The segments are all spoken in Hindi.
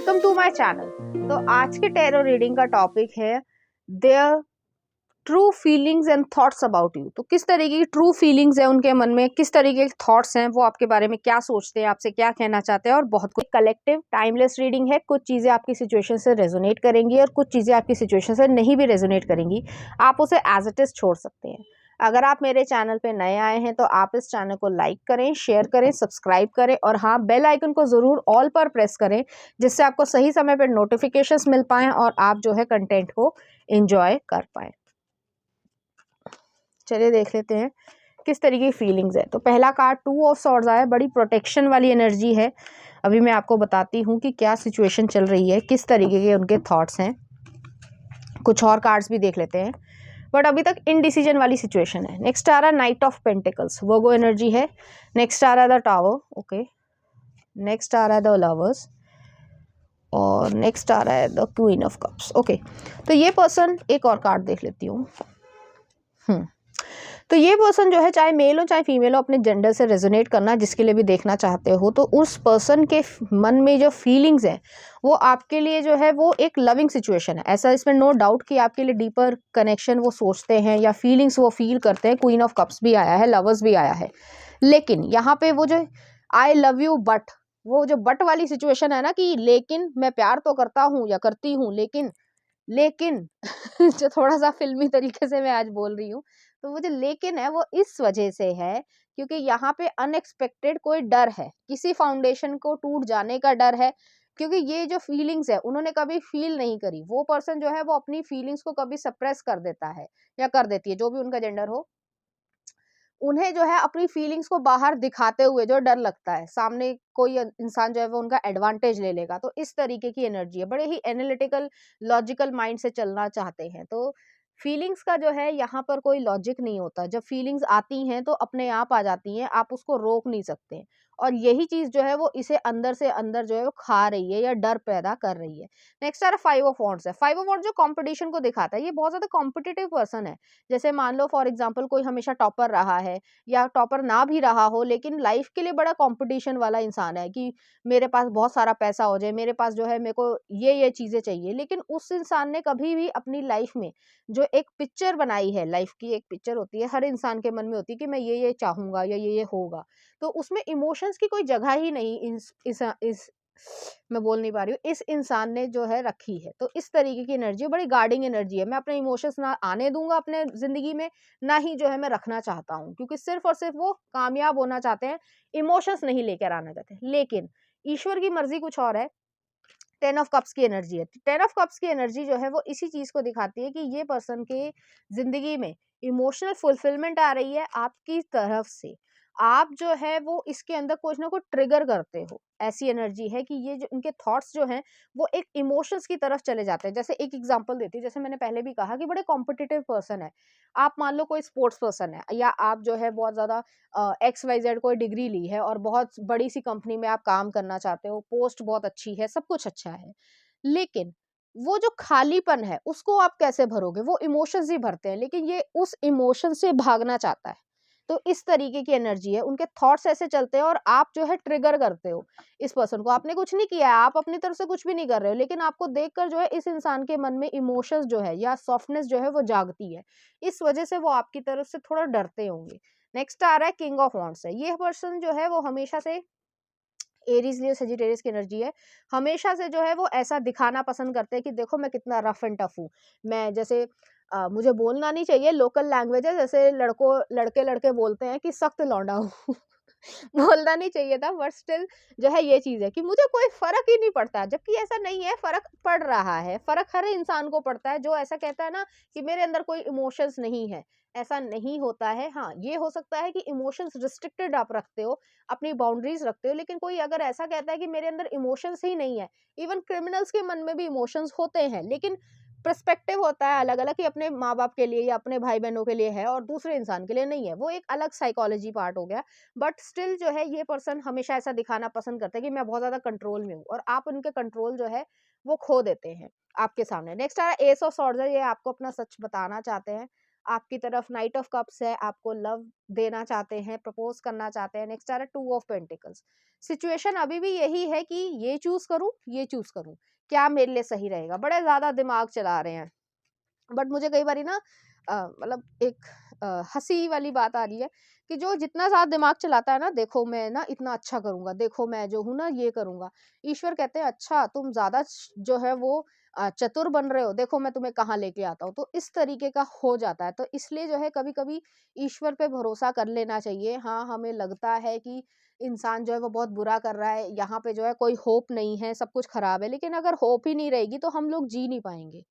Welcome to my channel. तो आज के टैरो रीडिंग का टॉपिक है their true feelings and thoughts about you. तो किस तरीके की ट्रू फीलिंग्स है उनके मन में, किस तरीके के थॉट्स हैं, वो आपके बारे में क्या सोचते हैं, आपसे क्या कहना चाहते हैं, और बहुत कुछ। कलेक्टिव टाइमलेस रीडिंग है। कुछ चीज़ें आपकी सिचुएशन से रेजोनेट करेंगी और कुछ चीज़ें आपकी सिचुएशन से नहीं भी रेजोनेट करेंगी। आप उसे एज इट इज छोड़ सकते हैं। अगर आप मेरे चैनल पे नए आए हैं तो आप इस चैनल को लाइक करें, शेयर करें, सब्सक्राइब करें और हाँ, बेल आइकन को ज़रूर ऑल पर प्रेस करें, जिससे आपको सही समय पर नोटिफिकेशंस मिल पाएँ और आप जो है कंटेंट को एंजॉय कर पाएँ। चलिए देख लेते हैं किस तरीके की फीलिंग्स है। तो पहला कार्ड 2 ऑफ सॉर्ड्स आया, बड़ी प्रोटेक्शन वाली एनर्जी है। अभी मैं आपको बताती हूँ कि क्या सिचुएशन चल रही है, किस तरीके के उनके थॉट्स हैं। कुछ और कार्ड्स भी देख लेते हैं, बट अभी तक इनडिसीजन वाली सिचुएशन है। नेक्स्ट आ रहा है night of pentacles, Virgo energy है। नेक्स्ट आ रहा है द टावर, ओके। नेक्स्ट आ रहा है द लवर्स और नेक्स्ट आ रहा है the queen of cups, okay. तो ये पर्सन, एक और कार्ड देख लेती हूँ। तो ये पर्सन जो है, चाहे मेल हो चाहे फीमेल हो, अपने जेंडर से रेजोनेट करना जिसके लिए भी देखना चाहते हो, तो उस पर्सन के मन में जो फीलिंग्स हैं वो आपके लिए जो है वो एक लविंग सिचुएशन है। ऐसा इसमें नो डाउट कि आपके लिए डीपर कनेक्शन वो सोचते हैं या फीलिंग्स वो फील करते हैं। क्वीन ऑफ कप्स भी आया है, लवर्स भी आया है, लेकिन यहाँ पे वो जो आई लव यू बट, वो जो बट वाली सिचुएशन है ना, कि लेकिन मैं प्यार तो करता हूँ या करती हूँ, लेकिन जो थोड़ा सा फिल्मी तरीके से मैं आज बोल रही हूँ, तो वो जो लेकिन है वो इस वजह से है क्योंकि यहाँ पे अनएक्सपेक्टेड कोई डर है, किसी फाउंडेशन को टूट जाने का डर है। क्योंकि ये जो फीलिंग्स है उन्होंने कभी फील नहीं करी। वो पर्सन जो है वो अपनी फीलिंग्स को कभी सप्रेस कर देता है या कर देती है, जो भी उनका जेंडर हो। उन्हें जो है अपनी फीलिंग्स को बाहर दिखाते हुए जो डर लगता है, सामने कोई इंसान जो है वो उनका एडवांटेज ले लेगा। तो इस तरीके की एनर्जी है, बड़े ही एनालिटिकल लॉजिकल माइंड से चलना चाहते हैं। तो फीलिंग्स का जो है यहाँ पर कोई लॉजिक नहीं होता। जब फीलिंग्स आती हैं तो अपने आप आ जाती हैं, आप उसको रोक नहीं सकते। और यही चीज जो है वो इसे अंदर से अंदर जो है वो खा रही है या डर पैदा कर रही है। नेक्स्ट आ रहा 5 ऑफ वॉन्ड्स है। 5 ऑफ वॉन्ड्स जो कंपटीशन को दिखाता है, ये बहुत ज्यादा कॉम्पिटिटिव पर्सन है। जैसे मान लो फॉर एग्जाम्पल कोई हमेशा टॉपर रहा है या टॉपर ना भी रहा हो, लेकिन लाइफ के लिए बड़ा कंपटीशन वाला इंसान है कि मेरे पास बहुत सारा पैसा हो जाए, मेरे पास जो है मेरे को ये चीजें चाहिए। लेकिन उस इंसान ने कभी भी अपनी लाइफ में जो एक पिक्चर बनाई है, लाइफ की एक पिक्चर होती है, हर इंसान के मन में होती है कि मैं ये चाहूंगा या ये होगा। तो उसमें इमोशंस की कोई जगह ही नहीं इस मैं बोल नहीं पा रही हूँ, इस इंसान ने जो है रखी है। तो इस तरीके की एनर्जी बड़ी गार्डिंग एनर्जी है। मैं अपने इमोशंस ना आने दूंगा अपने जिंदगी में, ना ही जो है मैं रखना चाहता हूँ, क्योंकि सिर्फ और सिर्फ वो कामयाब होना चाहते हैं, इमोशंस नहीं लेकर आना चाहते हैं। लेकिन ईश्वर की मर्जी कुछ और है। 10 ऑफ कप्स की एनर्जी है। 10 ऑफ कप्स की एनर्जी जो है वो इसी चीज को दिखाती है कि ये पर्सन के जिंदगी में इमोशनल फुलफिलमेंट आ रही है आपकी तरफ से। आप जो है वो इसके अंदर कुछ ना कुछ ट्रिगर करते हो। ऐसी एनर्जी है कि ये जो इनके थॉट्स जो हैं वो एक इमोशंस की तरफ चले जाते हैं। जैसे एक एग्जांपल देती हूँ, जैसे मैंने पहले भी कहा कि बड़े कॉम्पिटिटिव पर्सन है। आप मान लो कोई स्पोर्ट्स पर्सन है, या आप जो है बहुत ज्यादा XYZ कोई डिग्री ली है और बहुत बड़ी सी कंपनी में आप काम करना चाहते हो, पोस्ट बहुत अच्छी है, सब कुछ अच्छा है, लेकिन वो जो खालीपन है उसको आप कैसे भरोगे? वो इमोशंस ही भरते हैं, लेकिन ये उस इमोशन से भागना चाहता है। तो इस तरीके की एनर्जी है, उनके थॉट्स ऐसे चलते हैं और आप जो है ट्रिगर करते हो इस पर्सन को। आपने कुछ नहीं किया है, आप अपनी तरफ से कुछ भी नहीं कर रहे हो, लेकिन आपको देखकर जो है इस इंसान के मन में इमोशंस जो है या सॉफ्टनेस जो है वो जागती है। इस वजह से वो आपकी तरफ से थोड़ा डरते होंगे। नेक्स्ट आ रहा है किंग ऑफ वॉन्ड्स है। ये पर्सन जो है वो हमेशा से एरीज लियो सजिटेरियस की एनर्जी है। हमेशा से जो है वो ऐसा दिखाना पसंद करते हैं कि देखो मैं कितना रफ एंड टफ हूँ। मैं जैसे मुझे बोलना नहीं चाहिए, लोकल लैंग्वेज है, जैसे लड़के लड़के बोलते हैं कि सख्त लौंडा हूँ। बोलना नहीं चाहिए था, बट स्टिल जो है ये चीज है कि मुझे कोई फर्क ही नहीं पड़ता। जबकि ऐसा नहीं है, फर्क पड़ रहा है। फर्क हर इंसान को पड़ता है। जो ऐसा कहता है ना कि मेरे अंदर कोई इमोशंस नहीं है, ऐसा नहीं होता है। हाँ, ये हो सकता है कि इमोशंस रिस्ट्रिक्टेड आप रखते हो, अपनी बाउंड्रीज रखते हो, लेकिन कोई अगर ऐसा कहता है कि मेरे अंदर इमोशंस ही नहीं है, इवन क्रिमिनल्स के मन में भी इमोशंस होते हैं, लेकिन पर्सपेक्टिव होता है अलग अलग, कि अपने माँ बाप के लिए या अपने भाई बहनों के लिए है और दूसरे इंसान के लिए नहीं है। वो एक अलग साइकोलॉजी पार्ट हो गया। बट स्टिल जो है ये पर्सन हमेशा ऐसा दिखाना पसंद करते हैं कि मैं बहुत ज्यादा कंट्रोल में हूँ, और आप उनके कंट्रोल जो है वो खो देते हैं आपके सामने। नेक्स्ट आ रहा है एस ऑफ सॉर्ड्स है। ये आपको अपना सच बताना चाहते हैं, आपकी तरफ नाइट ऑफ कप्स है, आपको लव देना चाहते हैं, प्रपोज करना चाहते हैं। नेक्स्ट आ रहा है 2 ऑफ पेंटिकल्स। सिचुएशन अभी भी यही है कि ये चूज़ करूँ, ये चूज़ करूँ, क्या मेरे लिए सही रहेगा? बड़े ज़्यादा दिमाग चला रहे हैं। बट मुझे कई बारी ना मतलब एक हँसी वाली बात आ रही है कि जो जितना ज़्यादा दिमाग चलाता है ना, देखो मैं ना इतना अच्छा करूँगा, देखो मैं जो हूँ ना ये करूँगा। ईश्वर कहते हैं अच्छा तुम ज़्यादा जो है वो चतुर बन रहे हो, देखो मैं तुम्हें कहाँ लेके आता हूँ। तो इस तरीके का हो जाता है। तो इसलिए जो है कभी-कभी ईश्वर पे भरोसा कर लेना चाहिए। हाँ, हमें लगता है कि इंसान जो है वो बहुत बुरा कर रहा है, यहाँ पे जो है कोई होप नहीं है, सब कुछ खराब है। लेकिन अगर होप ही नहीं रहेगी तो हम लोग जी नहीं पाएँगे।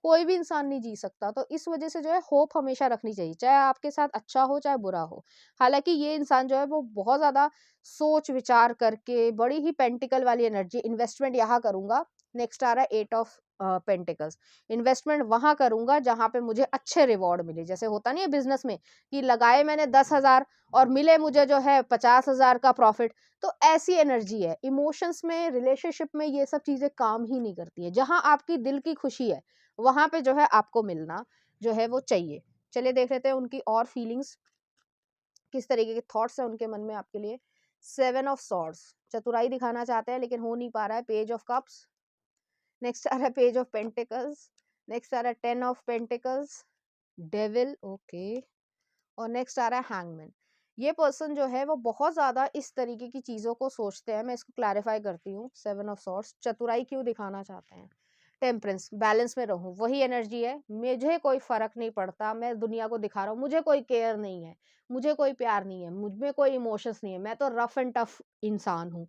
कोई भी इंसान नहीं जी सकता। तो इस वजह से जो है होप हमेशा रखनी चाहिए, चाहे आपके साथ अच्छा हो चाहे बुरा हो। हालाँकि ये इंसान जो है वो बहुत ज़्यादा सोच विचार करके बड़ी ही पेंटिकल वाली एनर्जी इन्वेस्टमेंट यहाँ करूँगा। नेक्स्ट आ रहा है 8 ऑफ पेंटिकल्स। इन्वेस्टमेंट वहाँ करूँगा जहाँ पे मुझे अच्छे रिवॉर्ड मिले। जैसे होता नहीं है बिज़नेस में कि लगाए मैंने 10,000 और मिले मुझे जो है 50,000 का प्रॉफ़िट। तो ऐसी एनर्जी है। इमोशंस में, रिलेशनशिप में ये सब चीज़ें काम ही नहीं करती है। जहाँ आपकी दिल की खुशी है वहाँ पे जो है आपको मिलना जो है वो चाहिए। चलिए देख लेते हैं उनकी और फीलिंग्स, किस तरीके के थॉट्स हैं उनके मन में आपके लिए। 7 ऑफ सॉर्ड्स, चतुराई दिखाना चाहते हैं लेकिन हो नहीं पा रहा है। पेज ऑफ कप्स, नेक्स्ट आ रहा है पेज ऑफ पेंटिकल्स, नेक्स्ट आ रहा है 10 ऑफ पेंटिकल्स, डेविल, ओके, और नेक्स्ट आ रहा है हैंगमैन। ये पर्सन जो है वो बहुत ज़्यादा इस तरीके की चीज़ों को सोचते हैं। मैं इसको क्लैरिफाई करती हूँ। 7 ऑफ सॉर्ड्स, चतुराई क्यों दिखाना चाहते हैं? टेम्परेंस, बैलेंस में रहूँ, वही एनर्जी है। मुझे कोई फ़र्क नहीं पड़ता, मैं दुनिया को दिखा रहा हूँ, मुझे कोई केयर नहीं है, मुझे कोई प्यार नहीं है, मुझ में कोई इमोशंस नहीं है, मैं तो रफ़ एंड टफ़ इंसान हूँ।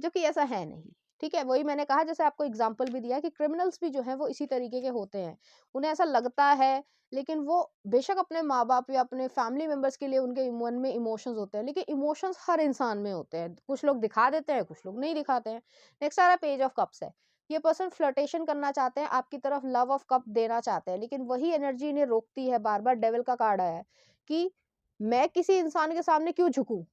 जो कि ऐसा है नहीं। ठीक है? वही मैंने कहा, जैसे आपको एग्ज़ाम्पल भी दिया कि क्रिमिनल्स भी जो हैं वो इसी तरीके के होते हैं। उन्हें ऐसा लगता है, लेकिन वो बेशक अपने माँ-बाप या अपने फैमिली मेंबर्स के लिए उनके मन में इमोशंस होते हैं, लेकिन इमोशंस हर इंसान में होते हैं। कुछ लोग दिखा देते हैं, कुछ लोग नहीं दिखाते हैं। नेक्स्ट आ रहा है पेज ऑफ कप्स है। ये पर्सन फ्लर्टेशन करना चाहते हैं, आपकी तरफ लव ऑफ कप देना चाहते हैं, लेकिन वही एनर्जी इन्हें रोकती है। बार-बार डेविल का कार्ड आया है कि मैं किसी इंसान के सामने क्यों झुकूँ?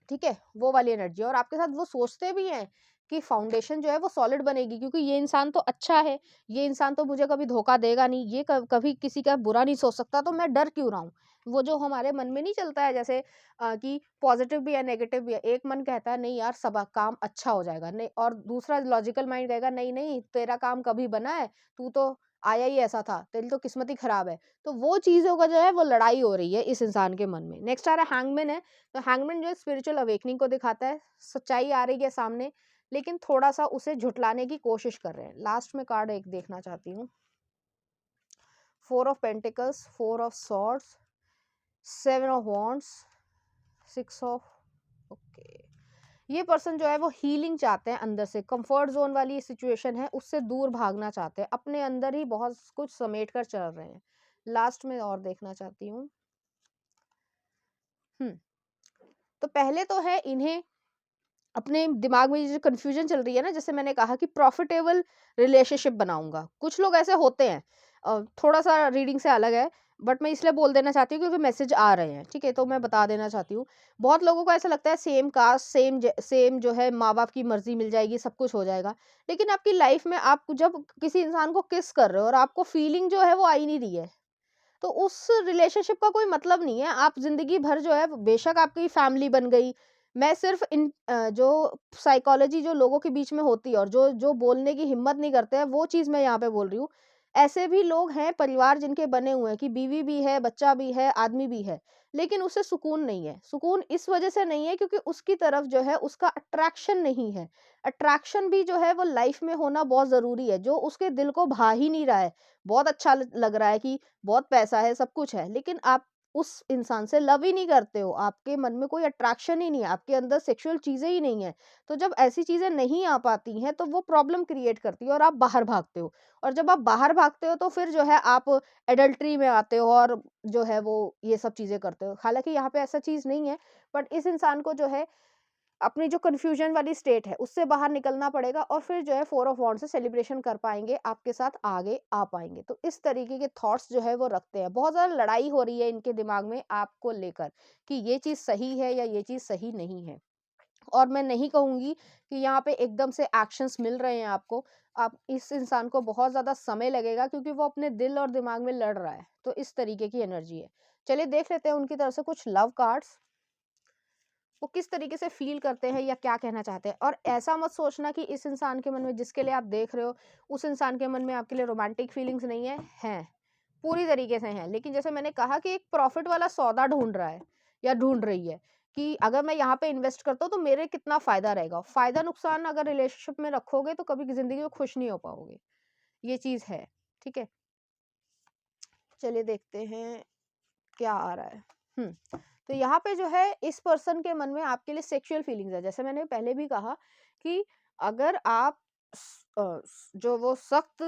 ठीक है? वो वाली एनर्जी, और आपके साथ वो सोचते भी हैं कि फाउंडेशन जो है वो सॉलिड बनेगी, क्योंकि ये इंसान तो अच्छा है, ये इंसान तो मुझे कभी धोखा देगा नहीं, ये कभी किसी का बुरा नहीं सोच सकता, तो मैं डर क्यों रहा हूँ? वो जो हमारे मन में नहीं चलता है, जैसे कि पॉजिटिव भी है, नेगेटिव भी है। एक मन कहता है नहीं यार सब काम अच्छा हो जाएगा, नहीं, और दूसरा लॉजिकल माइंड कहेगा नहीं, नहीं तेरा काम कभी बना है, तू तो आया ही ऐसा था, तेरी तो किस्मत ही खराब है। तो वो चीज़ों का जो है वो लड़ाई हो रही है इस इंसान के मन में। नेक्स्ट आ रहा है हैंगमैन है। तो हैंगमैन जो है स्पिरिचुअल अवेकनिंग को दिखाता है। सच्चाई आ रही है सामने, लेकिन थोड़ा-सा उसे झुठलाने की कोशिश कर रहे हैं। लास्ट में कार्ड एक देखना चाहती हूँ। 4 of pentacles, 4 of swords, 7 of wands, 6 of, okay. ये पर्सन जो है वो हीलिंग चाहते हैं अंदर से। कंफर्ट ज़ोन वाली सिचुएशन है, उससे दूर भागना चाहते हैं। अपने अंदर ही बहुत कुछ समेट कर चल रहे हैं। लास्ट में और देखना चाहती हूँ। हुँ, तो पहले तो है इन्हें अपने दिमाग में ये जो कन्फ्यूजन चल रही है ना, जैसे मैंने कहा कि प्रॉफिटेबल रिलेशनशिप बनाऊँगा। कुछ लोग ऐसे होते हैं, थोड़ा-सा रीडिंग से अलग है, बट मैं इसलिए बोल देना चाहती हूँ क्योंकि मैसेज आ रहे हैं, ठीक है? तो मैं बता देना चाहती हूँ। बहुत लोगों को ऐसा लगता है सेम कास्ट, सेम जो है माँ-बाप की मर्ज़ी मिल जाएगी, सब कुछ हो जाएगा। लेकिन आपकी लाइफ़ में आप जब किसी इंसान को किस कर रहे हो और आपको फीलिंग जो है वो आ ही नहीं रही है, तो उस रिलेशनशिप का कोई मतलब नहीं है। आप ज़िंदगी भर जो है बेशक आपकी फैमिली बन गई। मैं सिर्फ़ जो साइकोलॉजी जो लोगों के बीच में होती है और जो जो बोलने की हिम्मत नहीं करते हैं, वो चीज़ मैं यहाँ पे बोल रही हूँ। ऐसे भी लोग हैं परिवार जिनके बने हुए हैं कि बीवी भी है, बच्चा भी है, आदमी भी है, लेकिन उसे सुकून नहीं है। सुकून इस वज़ह से नहीं है क्योंकि उसकी तरफ जो है उसका अट्रैक्शन नहीं है। अट्रैक्शन भी जो है वो लाइफ़ में होना बहुत ज़रूरी है, जो उसके दिल को भा ही नहीं रहा है। बहुत अच्छा ल लग रहा है कि बहुत पैसा है, सब कुछ है, लेकिन आप उस इंसान से लव ही नहीं करते हो, आपके मन में कोई अट्रैक्शन ही नहीं है, आपके अंदर सेक्सुअल चीज़ें ही नहीं है। तो जब ऐसी चीज़ें नहीं आ पाती हैं, तो वो प्रॉब्लम क्रिएट करती है और आप बाहर भागते हो, और जब आप बाहर भागते हो, तो फिर जो है आप एडल्टरी में आते हो और जो है वो ये सब चीज़ें करते हो। हालाँकि यहाँ पे ऐसा चीज़ नहीं है, बट इस इंसान को जो है अपनी जो कन्फ्यूजन वाली स्टेट है, उससे बाहर निकलना पड़ेगा और फिर जो है 4 ऑफ वांड्स से सेलिब्रेशन कर पाएँगे, आपके साथ आगे आ पाएँगे। तो इस तरीके के थॉट्स जो है वो रखते हैं। बहुत ज़्यादा लड़ाई हो रही है इनके दिमाग में आपको लेकर कि ये चीज़ सही है या ये चीज़ सही नहीं है। और मैं नहीं कहूँगी कि यहाँ पे एकदम से एक्शंस मिल रहे हैं आपको। आप इस इंसान को बहुत ज़्यादा समय लगेगा क्योंकि वो अपने दिल और दिमाग में लड़ रहा है, तो इस तरीके की एनर्जी है। चलिए देख लेते हैं उनकी तरफ से कुछ लव कार्ड्स, वो किस तरीके से फील करते हैं या क्या कहना चाहते हैं। और ऐसा मत सोचना कि इस इंसान के मन में, जिसके लिए आप देख रहे हो, उस इंसान के मन में आपके लिए रोमांटिक फीलिंग्स नहीं है, हैं, पूरी तरीके से हैं। लेकिन जैसे मैंने कहा कि एक प्रॉफिट वाला सौदा ढूंढ रहा है या ढूंढ रही है कि अगर मैं यहाँ पे इन्वेस्ट करता हूँ तो मेरे कितना फायदा रहेगा। फायदा नुकसान अगर रिलेशनशिप में रखोगे तो कभी जिंदगी में खुश नहीं हो पाओगे, ये चीज है। ठीक है, चलिए देखते हैं क्या आ रहा है। तो यहाँ पे जो है इस पर्सन के मन में आपके लिए सेक्सुअल फीलिंग्स है। जैसे मैंने पहले भी कहा कि अगर आप जो वो सख्त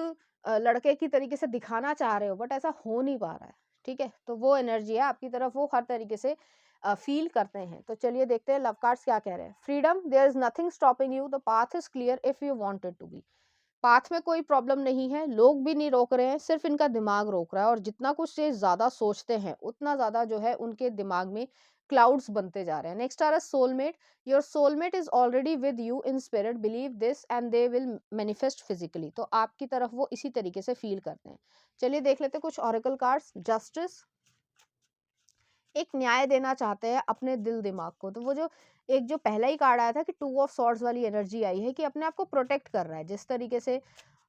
लड़के की तरीके से दिखाना चाह रहे हो बट ऐसा हो नहीं पा रहा है, ठीक है, तो वो एनर्जी है आपकी तरफ, वो हर तरीके से फील करते हैं। तो चलिए देखते हैं लव कार्ड्स क्या कह रहे हैं। Freedom, there is nothing stopping you, the path is clear if you wanted to be. Path में कोई प्रॉब्लम नहीं है, लोग भी नहीं रोक रहे हैं, सिर्फ इनका दिमाग रोक रहा है। और जितना कुछ ये ज़्यादा सोचते हैं उतना ज़्यादा जो है उनके दिमाग में क्लाउड्स बनते जा रहे हैं। नेक्स्ट आ रहा है soulmate. Your soulmate is already with you in spirit, believe this and they will manifest physically. तो आपकी तरफ वो इसी तरीके से फील करते हैं। चलिए देख लेते हैं कुछ ऑरेकल कार्ड्स। जस्टिस, एक न्याय देना चाहते हैं अपने दिल दिमाग को। तो वो जो एक जो पहला ही कार्ड आया था कि टू ऑफ सॉर्ड्स वाली एनर्जी आई है कि अपने आप को प्रोटेक्ट कर रहा है। जिस तरीके से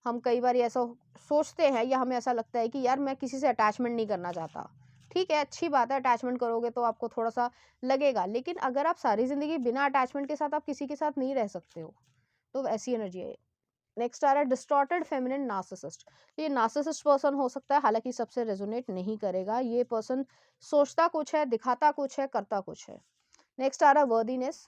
हम कई बार ऐसा सोचते हैं या हमें ऐसा लगता है कि यार मैं किसी से अटैचमेंट नहीं करना चाहता, ठीक है, अच्छी बात है, अटैचमेंट करोगे तो आपको थोड़ा सा लगेगा, लेकिन अगर आप सारी जिंदगी बिना अटैचमेंट के साथ आप किसी के साथ नहीं रह सकते हो, तो ऐसी एनर्जी है। नेक्स्ट आ रहा है डिस्टॉर्टेड फेमिनिन नार्सिसिस्ट। ये नार्सिसिस्ट पर्सन हो सकता है, हालांकि सबसे रेजोनेट नहीं करेगा। ये पर्सन सोचता कुछ है, दिखाता कुछ है, करता कुछ है। नेक्स्ट आ रहा है वर्दीनेस।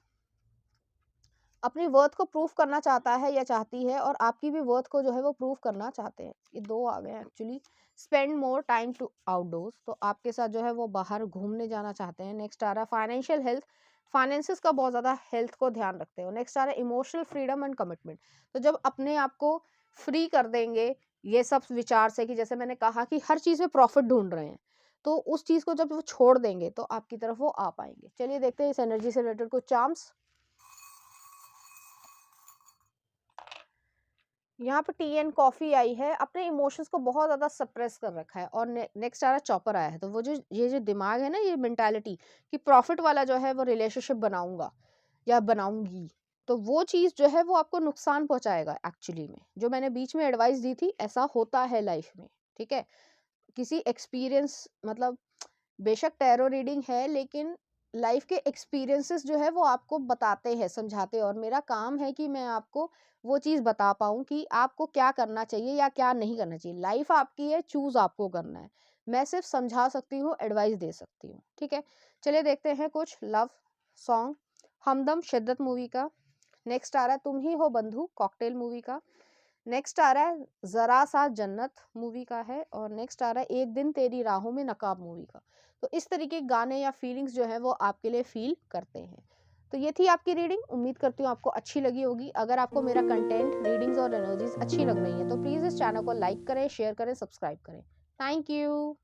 अपनी वर्थ को प्रूफ करना चाहता है या चाहती है, और आपकी भी वर्थ को जो है वो प्रूफ करना चाहते हैं। ये दो आ गए actually. Spend more time to outdoors, तो आपके साथ जो है वो बाहर घूमने जाना चाहते हैं। नेक्स्ट आ रहा है फाइनेंशियल हेल्थ, फाइनेंसिस का बहुत ज़्यादा हेल्थ को ध्यान रखते हो। नेक्स्ट आ रहा है इमोशनल फ्रीडम एंड कमिटमेंट। तो जब अपने आप को फ्री कर देंगे ये सब विचार से कि जैसे मैंने कहा कि हर चीज़ में प्रॉफिट ढूंढ रहे हैं, तो उस चीज़ को जब वो छोड़ देंगे तो आपकी तरफ वो आ पाएंगे। चलिए देखते हैं इस एनर्जी से रिलेटेड कुछ चार्म्स। यहाँ पे टी एंड कॉफी आई है, अपने इमोशंस को बहुत ज़्यादा सप्रेस कर रखा है। और नेक्स्ट आ रहा है चॉपर आया है। तो वो जो ये जो दिमाग है ना, ये मेंटालिटी कि प्रॉफिट वाला जो है वो रिलेशनशिप बनाऊंगा या बनाऊंगी, तो वो चीज़ जो है वो आपको नुकसान पहुंचाएगा। एक्चुअली में जो मैंने बीच में एडवाइस दी थी, ऐसा होता है लाइफ में, ठीक है, किसी एक्सपीरियंस, मतलब बेशक टैरो रीडिंग है लेकिन लाइफ के एक्सपीरियंसेस जो है वो आपको बताते हैं, समझाते हैं, और मेरा काम है कि मैं आपको वो चीज़ बता पाऊँ कि आपको क्या करना चाहिए या क्या नहीं करना चाहिए। लाइफ आपकी है, चूज आपको करना है। मैं सिर्फ समझा सकती हूँ, एडवाइस दे सकती हूँ, ठीक है। चलिए देखते हैं कुछ लव सॉन्ग। हमदम शिद्दत मूवी का। नेक्स्ट आ रहा है तुम ही हो बंधु, कॉकटेल मूवी का। नेक्स्ट आ रहा है जरा सा जन्नत मूवी का है। और नेक्स्ट आ रहा है एक दिन तेरी राहों में नकाब मूवी का। तो इस तरीके के गाने या फीलिंग्स जो है वो आपके लिए फील करते हैं। तो ये थी आपकी रीडिंग, उम्मीद करती हूँ आपको अच्छी लगी होगी। अगर आपको मेरा कंटेंट, रीडिंग्स और एनर्जीज अच्छी लग रही है तो प्लीज़ इस चैनल को लाइक करें, शेयर करें, सब्सक्राइब करें। Thank you.